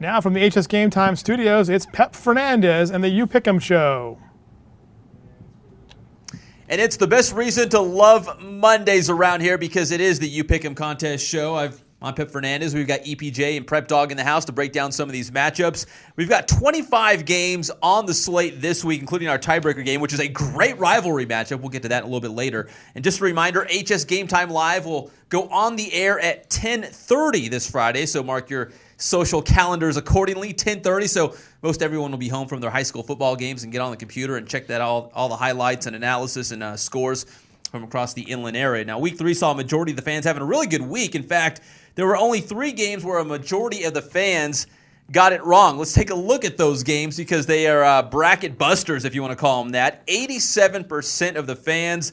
Now from the HS Game Time studios, it's Pep Fernandez and the You Pick'em Show. And it's the best reason to love Mondays around here because it is the You Pick'em contest show. I'm Pep Fernandez. We've got EPJ and Prep Dog in the house to break down some of these matchups. We've got 25 games on the slate this week, including our tiebreaker game, which is a great rivalry matchup. We'll get to that in a little bit later. And just a reminder, HS Game Time Live will go on the air at 10:30 this Friday, so mark your social calendars accordingly, 10:30. So most everyone will be home from their high school football games and get on the computer and check that all the highlights and analysis and scores from across the inland area. Now, week 3 saw a majority of the fans having a really good week. In fact, there were only 3 games where a majority of the fans got it wrong. Let's take a look at those games because they are bracket busters, if you want to call them that. 87% of the fans,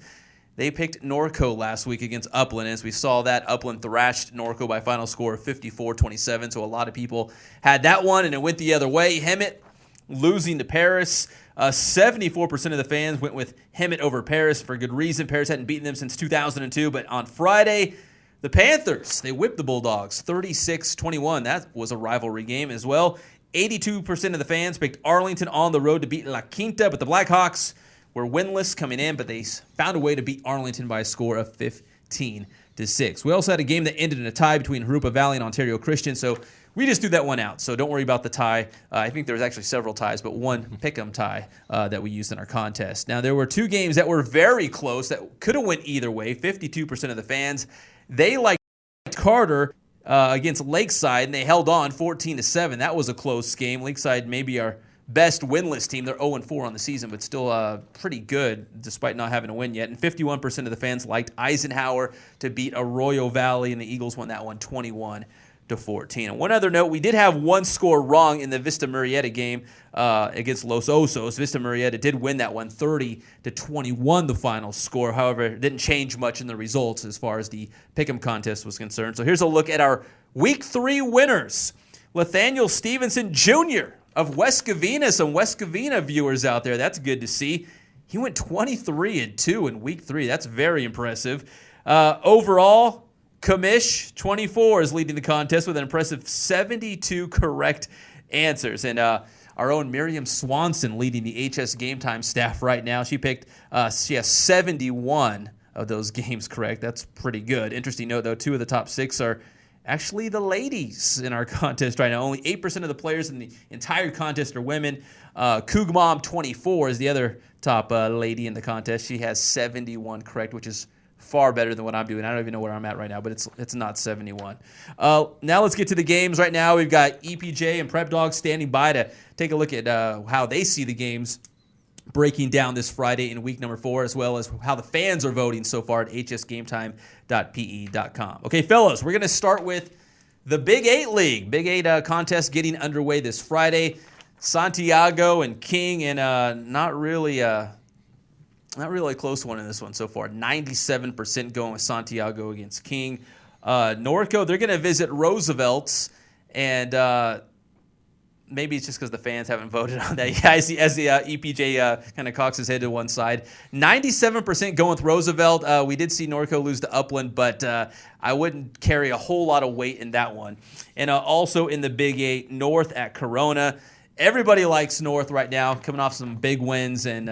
they picked Norco last week against Upland. As we saw that, Upland thrashed Norco by final score of 54-27. So a lot of people had that one, and it went the other way. Hemet losing to Paris. 74% of the fans went with Hemet over Paris for good reason. Paris hadn't beaten them since 2002. But on Friday, the Panthers, they whipped the Bulldogs 36-21. That was a rivalry game as well. 82% of the fans picked Arlington on the road to beat La Quinta, but the Blackhawks were winless coming in, but they found a way to beat Arlington by a score of 15-6. We also had a game that ended in a tie between Harupa Valley and Ontario Christian, so we just threw that one out. So don't worry about the tie. I think there was actually several ties, but one pick'em tie that we used in our contest. Now, there were 2 games that were very close that could have went either way. 52% of the fans, they liked Carter against Lakeside, and they held on 14-7. That was a close game. Lakeside maybe our best winless team. They're 0-4 on the season, but still pretty good despite not having a win yet. And 51% of the fans liked Eisenhower to beat Arroyo Valley, and the Eagles won that one 21-14. And one other note, we did have one score wrong in the Vista Murrieta game against Los Osos. Vista Murrieta did win that one 30-21, the final score. However, it didn't change much in the results as far as the pick'em contest was concerned. So here's a look at our Week 3 winners. Nathaniel Stevenson Jr. of West Covina. Some West Covina viewers out there. That's good to see. He went 23-2 in Week 3. That's very impressive. Overall, Kamish, 24, is leading the contest with an impressive 72 correct answers. And our own Miriam Swanson leading the HS Game Time staff right now. She has 71 of those games correct. That's pretty good. Interesting note, though, 2 of the top 6 are actually the ladies in our contest right now. Only 8% of the players in the entire contest are women. Coug Mom, 24, is the other top lady in the contest. She has 71 correct, which is far better than what I'm doing. I don't even know where I'm at right now, but it's not 71. Now let's get to the games right now. We've got EPJ and Prep Dog standing by to take a look at how they see the games breaking down this Friday in week number 4, as well as how the fans are voting so far at hsgametime.pe.com. Okay, fellas, we're going to start with the Big 8 League. Big 8 contest getting underway this Friday. Santiago and King, and not really a close one in this one so far. 97% going with Santiago against King. Norco, they're going to visit Roosevelt's, and maybe it's just because the fans haven't voted on that. Yeah, I see as the EPJ kind of cocks his head to one side. 97% going with Roosevelt. We did see Norco lose to Upland, but I wouldn't carry a whole lot of weight in that one. And also in the Big 8, North at Corona. Everybody likes North right now, coming off some big wins, and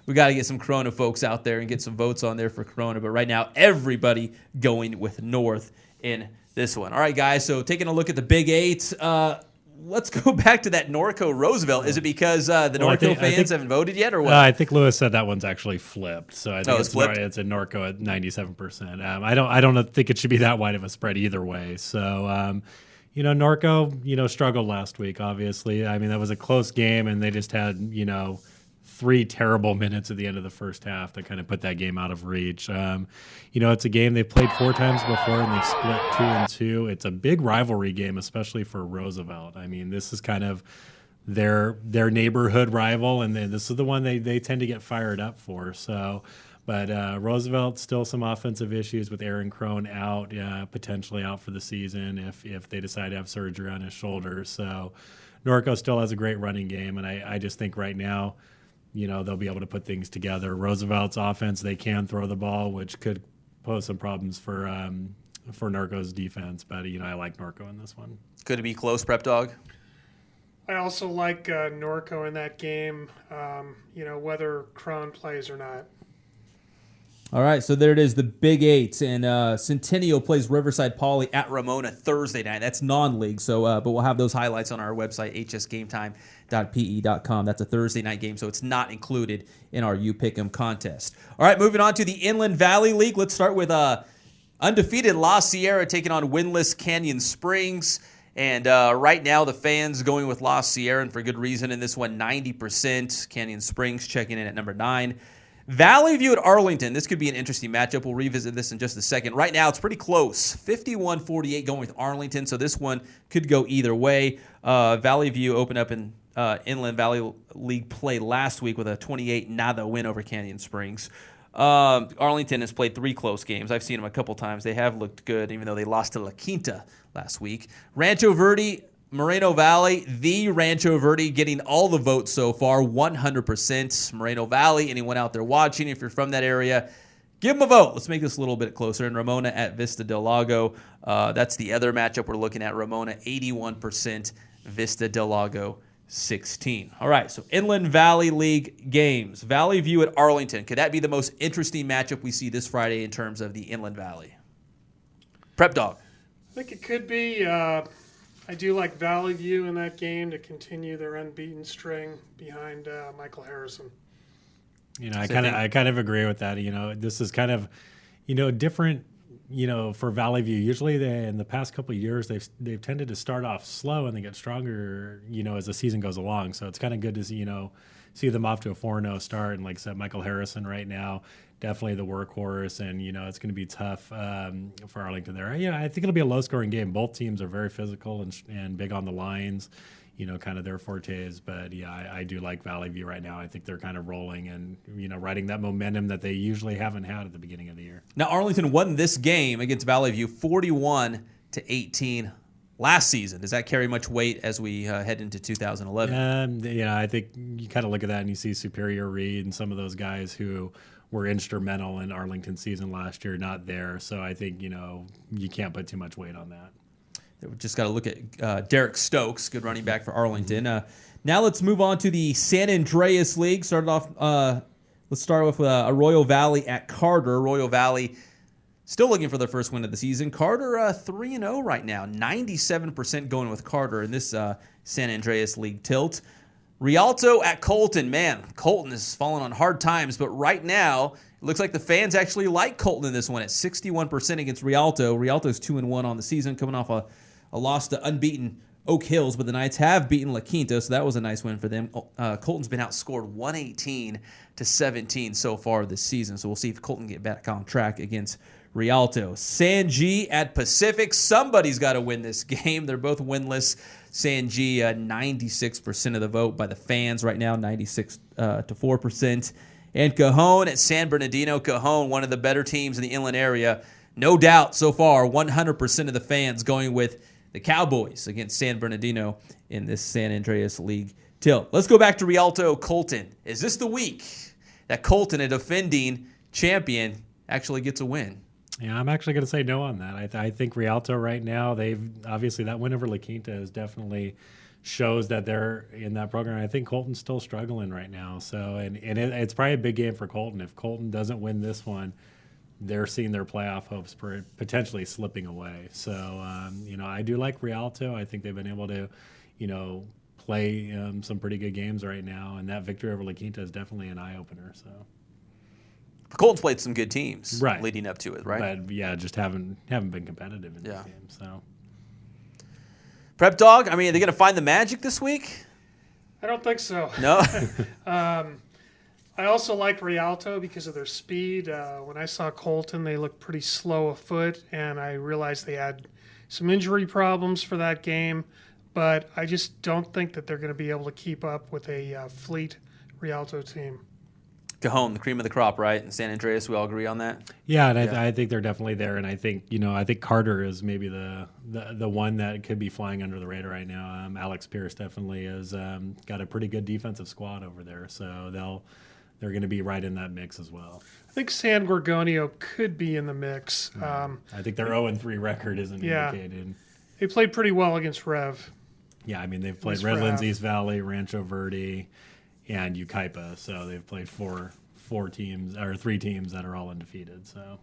we got to get some Corona folks out there and get some votes on there for Corona. But right now, everybody going with North in this one. All right, guys, so taking a look at the Big 8, let's go back to that Norco Roosevelt. Is it because the Norco fans haven't voted yet, or what? I think Lewis said that one's actually flipped. So I think it's flipped? It's a Norco at 97%. I don't think it should be that wide of a spread either way. So Norco, struggled last week. Obviously, I mean that was a close game, and they just had 3 terrible minutes at the end of the first half that kind of put that game out of reach. It's a game they've played 4 times before, and they split 2-2. It's a big rivalry game, especially for Roosevelt. I mean, this is kind of their neighborhood rival, and this is the one they tend to get fired up for. So, but Roosevelt still some offensive issues with Aaron Crone out, potentially out for the season if they decide to have surgery on his shoulder. So, Norco still has a great running game, and I just think right now, they'll be able to put things together. Roosevelt's offense, they can throw the ball, which could pose some problems for Norco's defense, but I like Norco in this one. Could it be close, Prep Dog? I also like Norco in that game, whether Cron plays or not. All right, so there it is, the Big Eight, and Centennial plays Riverside Poly at Ramona Thursday night. That's non-league, but we'll have those highlights on our website, hsgametime.pe.com. That's a Thursday night game, so it's not included in our You Pick 'em contest. All right, moving on to the Inland Valley League. Let's start with undefeated La Sierra taking on winless Canyon Springs. And right now, the fans going with La Sierra, and for good reason in this one, 90%. Canyon Springs checking in at number 9. Valley View at Arlington. This could be an interesting matchup. We'll revisit this in just a second. Right now, it's pretty close. 51-48 going with Arlington, so this one could go either way. Valley View opened up in Inland Valley League play last week with a 28-0 win over Canyon Springs. Arlington has played 3 close games. I've seen them a couple times. They have looked good, even though they lost to La Quinta last week. Rancho Verde, Moreno Valley, the Rancho Verde getting all the votes so far, 100%. Moreno Valley, anyone out there watching, if you're from that area, give them a vote. Let's make this a little bit closer. And Ramona at Vista Del Lago, that's the other matchup we're looking at. Ramona, 81%, Vista Del Lago, 16. All right, so Inland Valley League games. Valley View at Arlington. Could that be the most interesting matchup we see this Friday in terms of the Inland Valley? Prep Dog. I think it could be. I do like Valley View in that game to continue their unbeaten string behind Michael Harrison. I kind of agree with that. This is kind of, different. For Valley View, usually in the past couple of years they've tended to start off slow and they get stronger. As the season goes along. So it's kind of good to see them off to a 4-0 start. And like I said, Michael Harrison right now, definitely the workhorse, and it's going to be tough for Arlington there. I think it'll be a low-scoring game. Both teams are very physical and big on the lines, kind of their fortes. But I do like Valley View right now. I think they're kind of rolling and riding that momentum that they usually haven't had at the beginning of the year. Now Arlington won this game against Valley View 41-18 last season. Does that carry much weight as we head into 2011? I think you kind of look at that and you see Superior Reed and some of those guys who were instrumental in Arlington's season last year, not there. So I think, you can't put too much weight on that. We just got to look at Derek Stokes, good running back for Arlington. Now let's move on to the San Andreas League. Let's start with Arroyo Valley at Carter. Arroyo Valley still looking for their first win of the season. Carter 3-0 right now, 97% going with Carter in this San Andreas League tilt. Rialto at Colton. Man, Colton is falling on hard times, but right now it looks like the fans actually like Colton in this one at 61% against Rialto. Rialto's 2-1 on the season, coming off a loss to unbeaten Oak Hills, but the Knights have beaten La Quinta, so that was a nice win for them. Colton's been outscored 118-17 so far this season, so we'll see if Colton get back on track against Rialto. San G at Pacific. Somebody's got to win this game. They're both winless. San G, 96% of the vote by the fans right now, 96-4%. And Cajon at San Bernardino. Cajon, one of the better teams in the inland area. No doubt so far, 100% of the fans going with the Cowboys against San Bernardino in this San Andreas League tilt. Let's go back to Rialto Colton. Is this the week that Colton, a defending champion, actually gets a win? Yeah, I'm actually going to say no on that. I think Rialto right now, obviously that win over La Quinta is definitely shows that they're in that program. I think Colton's still struggling right now. So, it's probably a big game for Colton. If Colton doesn't win this one, they're seeing their playoff hopes potentially slipping away. So, I do like Rialto. I think they've been able to, play some pretty good games right now. And that victory over La Quinta is definitely an eye-opener. So. Colton's played some good teams right leading up to it, right? But, just haven't been competitive in these games. So. Prep Dog, are they going to find the magic this week? I don't think so. No? I also like Rialto because of their speed. When I saw Colton, they looked pretty slow afoot, and I realized they had some injury problems for that game. But I just don't think that they're going to be able to keep up with a fleet Rialto team. Cajon, the cream of the crop, right? And San Andreas, we all agree on that? Yeah, and I think they're definitely there. And I think, I think Carter is maybe the one that could be flying under the radar right now. Alex Pierce definitely has got a pretty good defensive squad over there. So they're going to be right in that mix as well. I think San Gorgonio could be in the mix. I think their 0-3 record isn't indicated. They played pretty well against Rev. Yeah, I mean, they've played Least for Redlands, half. East Valley, Rancho Verde, and Ukaipa. So they've played four teams, or 3 teams that are all undefeated. So.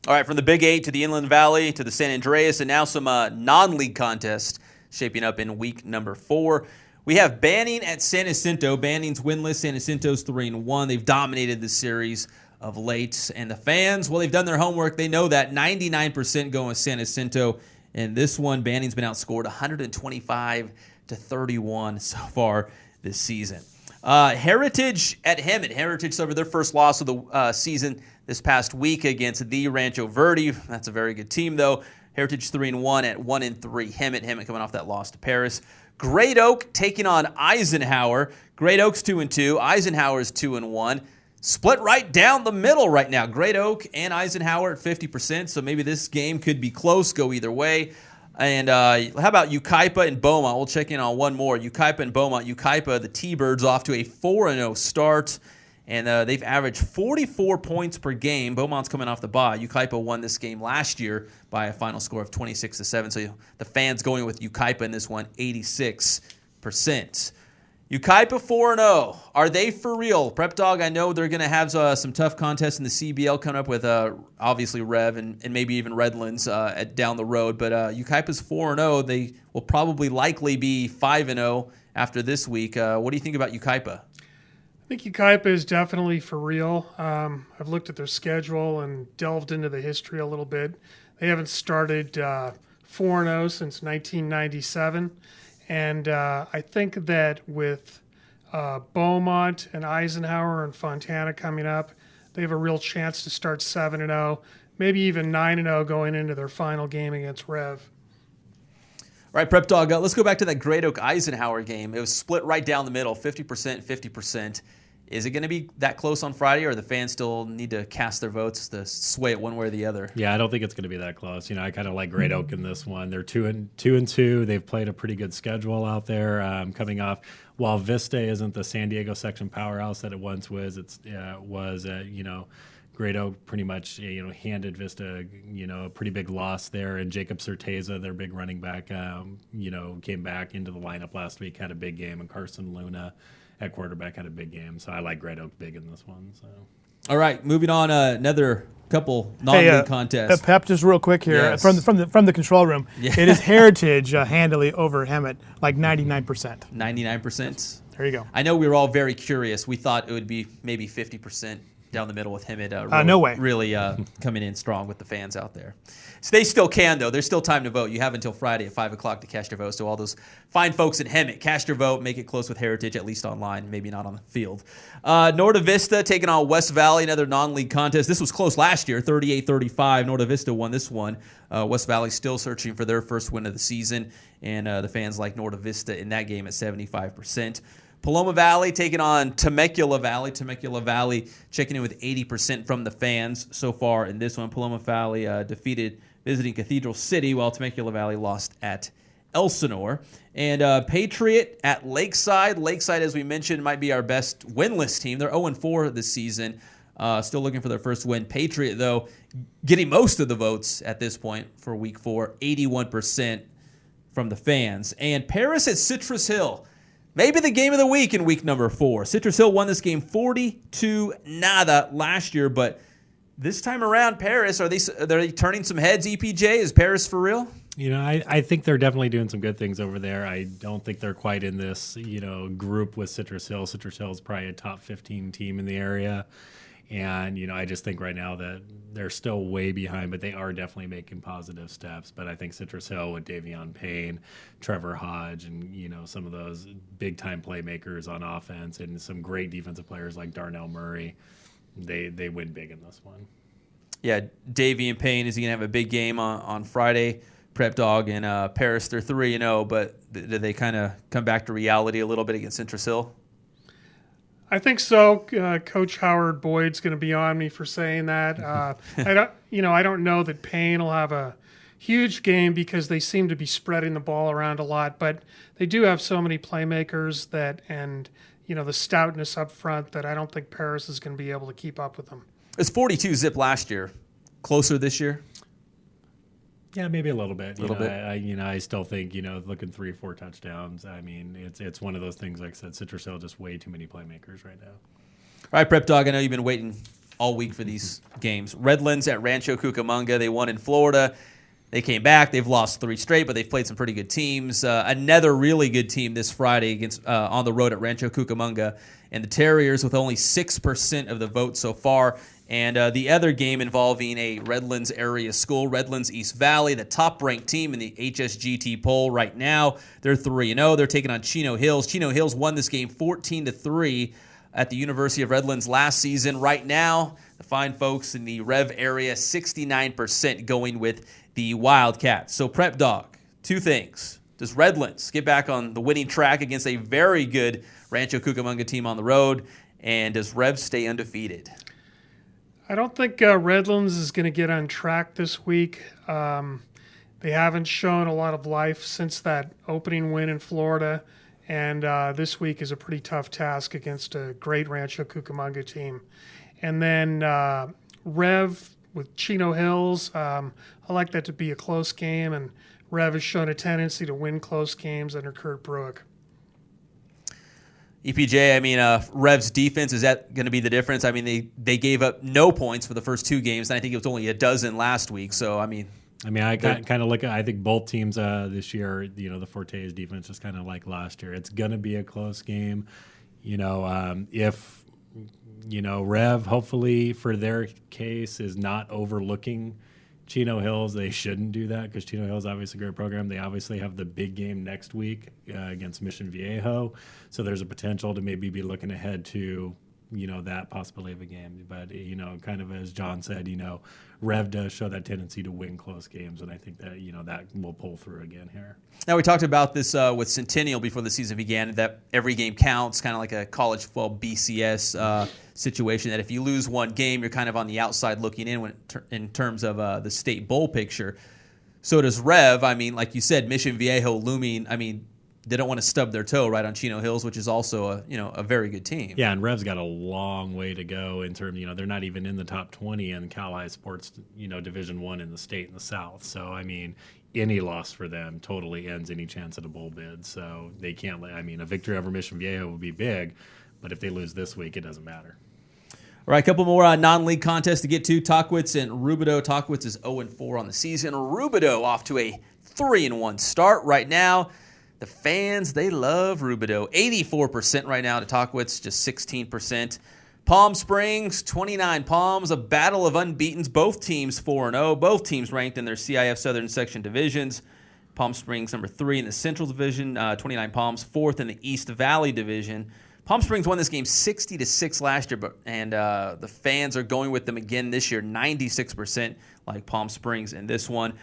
All right, from the Big 8 to the Inland Valley to the San Andreas, and now some non-league contests shaping up in week number 4. We have Banning at San Jacinto. Banning's winless. San Jacinto's 3-1. They've dominated the series of late. And the fans, well, they've done their homework. They know that 99% going with San Jacinto. And this one, Banning's been outscored 125-31 so far this season. Heritage at Hemet. Heritage suffered their first loss of the season this past week against the Rancho Verde. That's a very good team, though. Heritage 3-1 at 1-3. Hemet coming off that loss to Paris. Great Oak taking on Eisenhower. Great Oak's 2-2. Eisenhower's 2-1. Split right down the middle right now. Great Oak and Eisenhower at 50%. So maybe this game could be close, go either way. And how about Ukaipa and Beaumont? We'll check in on one more. Ukaipa and Beaumont. Ukaipa, the T-Birds, off to a 4-0 start. And they've averaged 44 points per game. Beaumont's coming off the bye. Ukaipa won this game last year by a final score of 26-7. So the fans going with Ukaipa in this one, 86%. Ukaipa 4-0. Are they for real? Prep Dog, I know they're going to have some tough contests in the CBL coming up with obviously Rev and maybe even Redlands down the road. But Ukaipa's 4-0. They will probably likely be 5-0 after this week. What do you think about Ukaipa? I think Ukaipa is definitely for real. I've looked at their schedule and delved into the history a little bit. They haven't started 4-0 since 1997. And I think that with Beaumont and Eisenhower and Fontana coming up, they have a real chance to start 7-0, maybe even 9-0 going into their final game against Rev. All right, Prep Dog, let's go back to that Great Oak Eisenhower game. It was split right down the middle, 50%, 50%. Is it going to be that close on Friday, or the fans still need to cast their votes to sway it one way or the other? Yeah, I don't think it's going to be that close. I kind of like Great Oak in this one. They're 2-2. They've played a pretty good schedule out there coming off. While Vista isn't the San Diego section powerhouse that it once was, Great Oak pretty much handed Vista a pretty big loss there, and Jacob Certeza, their big running back, came back into the lineup last week, had a big game, and Carson Luna at quarterback had a big game. So I like Great Oak big in this one. So all right, moving on, another couple non-league contests. Pep, just real quick here, Yes. from the control room, It is Heritage handily over Hemet, like 99%. 99%. There you go. I know we were all very curious. We thought it would be maybe 50% down the middle with him no way. really coming in strong with the fans out there. So they still can, though. There's still time to vote. You have until Friday at 5 o'clock to cast your vote. So all those fine folks in Hemet, cast your vote, make it close with Heritage, at least online, maybe not on the field. Norte Vista taking on West Valley, another non-league contest. This was close last year, 38-35. Norte Vista won this one. West Valley still searching for their first win of the season, and the fans like Norte Vista in that game at 75%. Paloma Valley taking on Temecula Valley. Temecula Valley checking in with 80% from the fans so far in this one. Paloma Valley defeated visiting Cathedral City, while Temecula Valley lost at Elsinore. And Patriot at Lakeside. Lakeside, as we mentioned, might be our best winless team. They're 0-4 this season. Still looking for their first win. Patriot, though, getting most of the votes at this point for Week 4, 81% from the fans. And Paris at Citrus Hill. Maybe the game of the week in week number 4. Citrus Hill won this game 40-0 last year, but this time around, Paris, are they turning some heads, EPJ? Is Paris for real? I think they're definitely doing some good things over there. I don't think they're quite in this, group with Citrus Hill. Citrus Hill is probably a top 15 team in the area. And, I just think right now that they're still way behind, but they are definitely making positive steps. But I think Citrus Hill with Davion Payne, Trevor Hodge, and, some of those big-time playmakers on offense and some great defensive players like Darnell Murray, they win big in this one. Yeah, Davion Payne, is he going to have a big game on Friday? Prep Dog and Paris, they're 3-0, but did they kind of come back to reality a little bit against Citrus Hill? I think so. Coach Howard Boyd's going to be on me for saying that. I don't know that Payne will have a huge game because they seem to be spreading the ball around a lot, but they do have so many playmakers and the stoutness up front that I don't think Paris is going to be able to keep up with them. It's 42 zip last year. Closer this year? Yeah, maybe a little bit. Little bit. I still think, looking 3 or 4 touchdowns. I mean, it's one of those things, like I said, Citrus Hill, just way too many playmakers right now. All right, Prep Dog, I know you've been waiting all week for these games. Redlands at Rancho Cucamonga. They won in Florida. They came back. They've lost 3 straight, but they've played some pretty good teams. Another really good team this Friday against on the road at Rancho Cucamonga. And the Terriers with only 6% of the vote so far. And the other game involving a Redlands area school, Redlands East Valley, the top-ranked team in the HSGT poll right now. They're 3-0. They're taking on Chino Hills. Chino Hills won this game 14-3 at the University of Redlands last season. Right now, the fine folks in the Rev area, 69% going with the Wildcats. So, Prep Dog, 2 things. Does Redlands get back on the winning track against a very good Rancho Cucamonga team on the road? And does Rev stay undefeated? I don't think Redlands is going to get on track this week. They haven't shown a lot of life since that opening win in Florida, and this week is a pretty tough task against a great Rancho Cucamonga team. And then Rev with Chino Hills, I like that to be a close game, and Rev has shown a tendency to win close games under Kurt Bruick. EPJ, I mean, Rev's defense, is that going to be the difference? I mean, they gave up no points for the first 2 games, and I think it was only a dozen last week. So, I mean, I kind of look at, I think both teams this year, the Forte's defense is kind of like last year. It's going to be a close game. If, Rev, hopefully for their case, is not overlooking Chino Hills, they shouldn't do that because Chino Hills is obviously a great program. They obviously have the big game next week against Mission Viejo. So there's a potential to maybe be looking ahead to, that possibility of a game. But, kind of as John said, Rev does show that tendency to win close games. And I think that, that will pull through again here. Now, we talked about this with Centennial before the season began, that every game counts, kind of like a college football BCS situation, that if you lose one game, you're kind of on the outside looking in in terms of the state bowl picture. So does Rev. I mean, like you said, Mission Viejo looming. I mean, they don't want to stub their toe right on Chino Hills, which is also a very good team. Yeah, and Rev's got a long way to go in terms, they're not even in the top 20 in Cal High Sports, Division I in the state in the South. So, I mean, any loss for them totally ends any chance at a bowl bid. So they can't, a victory over Mission Viejo would be big, but if they lose this week, it doesn't matter. All right, a couple more non-league contests to get to. Tockwitz and Rubidoux. Tockwitz is 0-4 on the season. Rubidoux off to a 3-1 start right now. The fans, they love Rubidoux. 84% right now to Tockwitz, just 16%. Palm Springs, 29 Palms, a battle of unbeatens. Both teams 4-0. Both teams ranked in their CIF Southern Section divisions. Palm Springs, number 3 in the Central Division. 29 Palms, 4th in the East Valley Division. Palm Springs won this game 60-6 last year, and the fans are going with them again this year, 96% like Palm Springs in this one.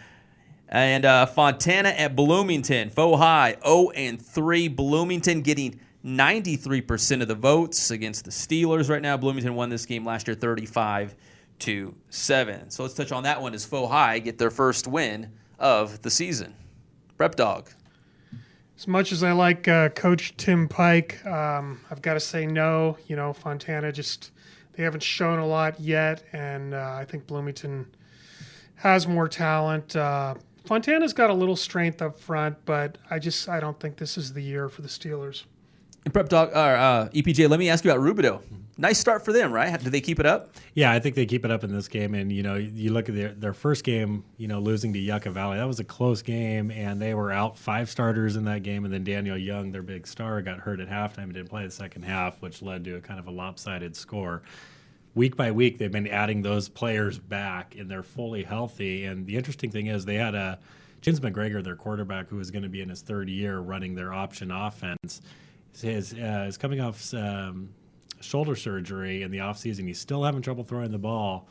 And Fontana at Bloomington, faux high, 0-3. Bloomington getting 93% of the votes against the Steelers right now. Bloomington won this game last year 35-7. So let's touch on that one as faux high get their first win of the season. Prep Dog. As much as I like Coach Tim Pike, I've got to say no. Fontana they haven't shown a lot yet, and I think Bloomington has more talent. Fontana's got a little strength up front, but I don't think this is the year for the Steelers. And Prep Dog, EPJ, let me ask you about Rubidoux. Nice start for them, right? Do they keep it up? Yeah, I think they keep it up in this game. And, you look at their first game, losing to Yucca Valley. That was a close game, and they were out 5 starters in that game. And then Daniel Young, their big star, got hurt at halftime and didn't play the second half, which led to a kind of a lopsided score. Week by week, they've been adding those players back, and they're fully healthy. And the interesting thing is they had James McGregor, their quarterback, who is going to be in his 3rd year running their option offense, is coming off shoulder surgery in the offseason. He's still having trouble throwing the ball.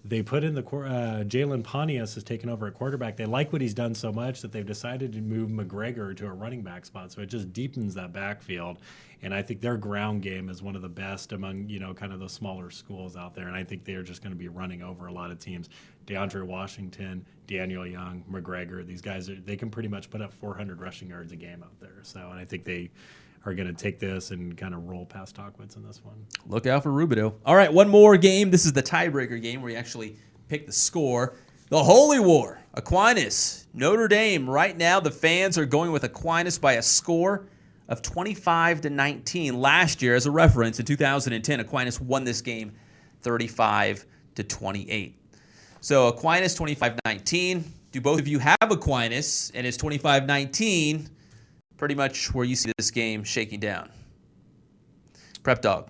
They put in the Jalen Pontius has taken over at quarterback. They like what he's done so much that they've decided to move McGregor to a running back spot. So it just deepens that backfield. And I think their ground game is one of the best among, kind of those smaller schools out there. And I think they're just going to be running over a lot of teams. DeAndre Washington, Daniel Young, McGregor, these guys, they can pretty much put up 400 rushing yards a game out there. So, and I think they are going to take this and kind of roll past Hawkwoods in this one. Look out for Rubidoux. All right, one more game. This is the tiebreaker game where you actually pick the score. The Holy War, Aquinas, Notre Dame. Right now, the fans are going with Aquinas by a score of 25-19. Last year, as a reference, in 2010, Aquinas won this game 35-28. So Aquinas 25-19. Do both of you have Aquinas? And is 25-19 pretty much where you see this game shaking down? Prep Dog.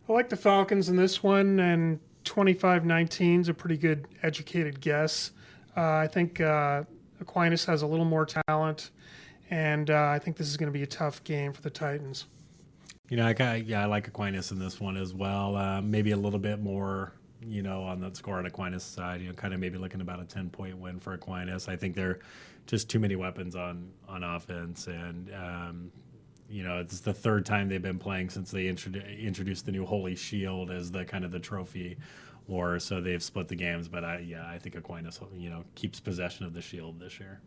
I like the Falcons in this one, and 25-19 is a pretty good educated guess. I think Aquinas has a little more talent, and I think this is going to be a tough game for the Titans. I like Aquinas in this one as well. Maybe a little bit more, on the score on Aquinas' side. Kind of maybe looking about a 10-point win for Aquinas. I think they're just too many weapons on offense, and it's the third time they've been playing since they introduced the new Holy Shield as the kind of the trophy war. So they've split the games, but I think Aquinas, keeps possession of the shield this year.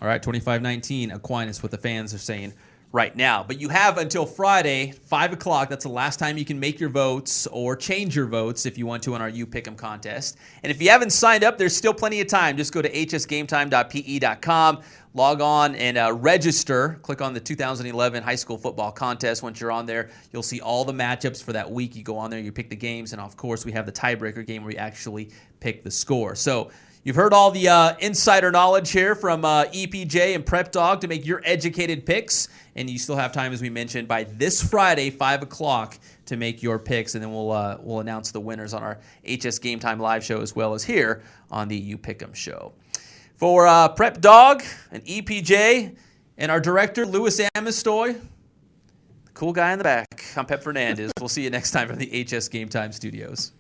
All right, 25-19, Aquinas, what the fans are saying right now. But you have until Friday, 5 o'clock. That's the last time you can make your votes or change your votes if you want to on our You Pick 'em contest. And if you haven't signed up, there's still plenty of time. Just go to hsgametime.pe.com, log on and register. Click on the 2011 high school football contest. Once you're on there, you'll see all the matchups for that week. You go on there, you pick the games, and of course, we have the tiebreaker game where we actually pick the score. So you've heard all the insider knowledge here from EPJ and Prep Dog to make your educated picks, and you still have time, as we mentioned, by this Friday, 5 o'clock, to make your picks, and then we'll announce the winners on our HS Game Time live show as well as here on the You Pick 'em show. For Prep Dog and EPJ and our director, Louis Amistoy, the cool guy in the back, I'm Pep Fernandez. We'll see you next time from the HS Game Time studios.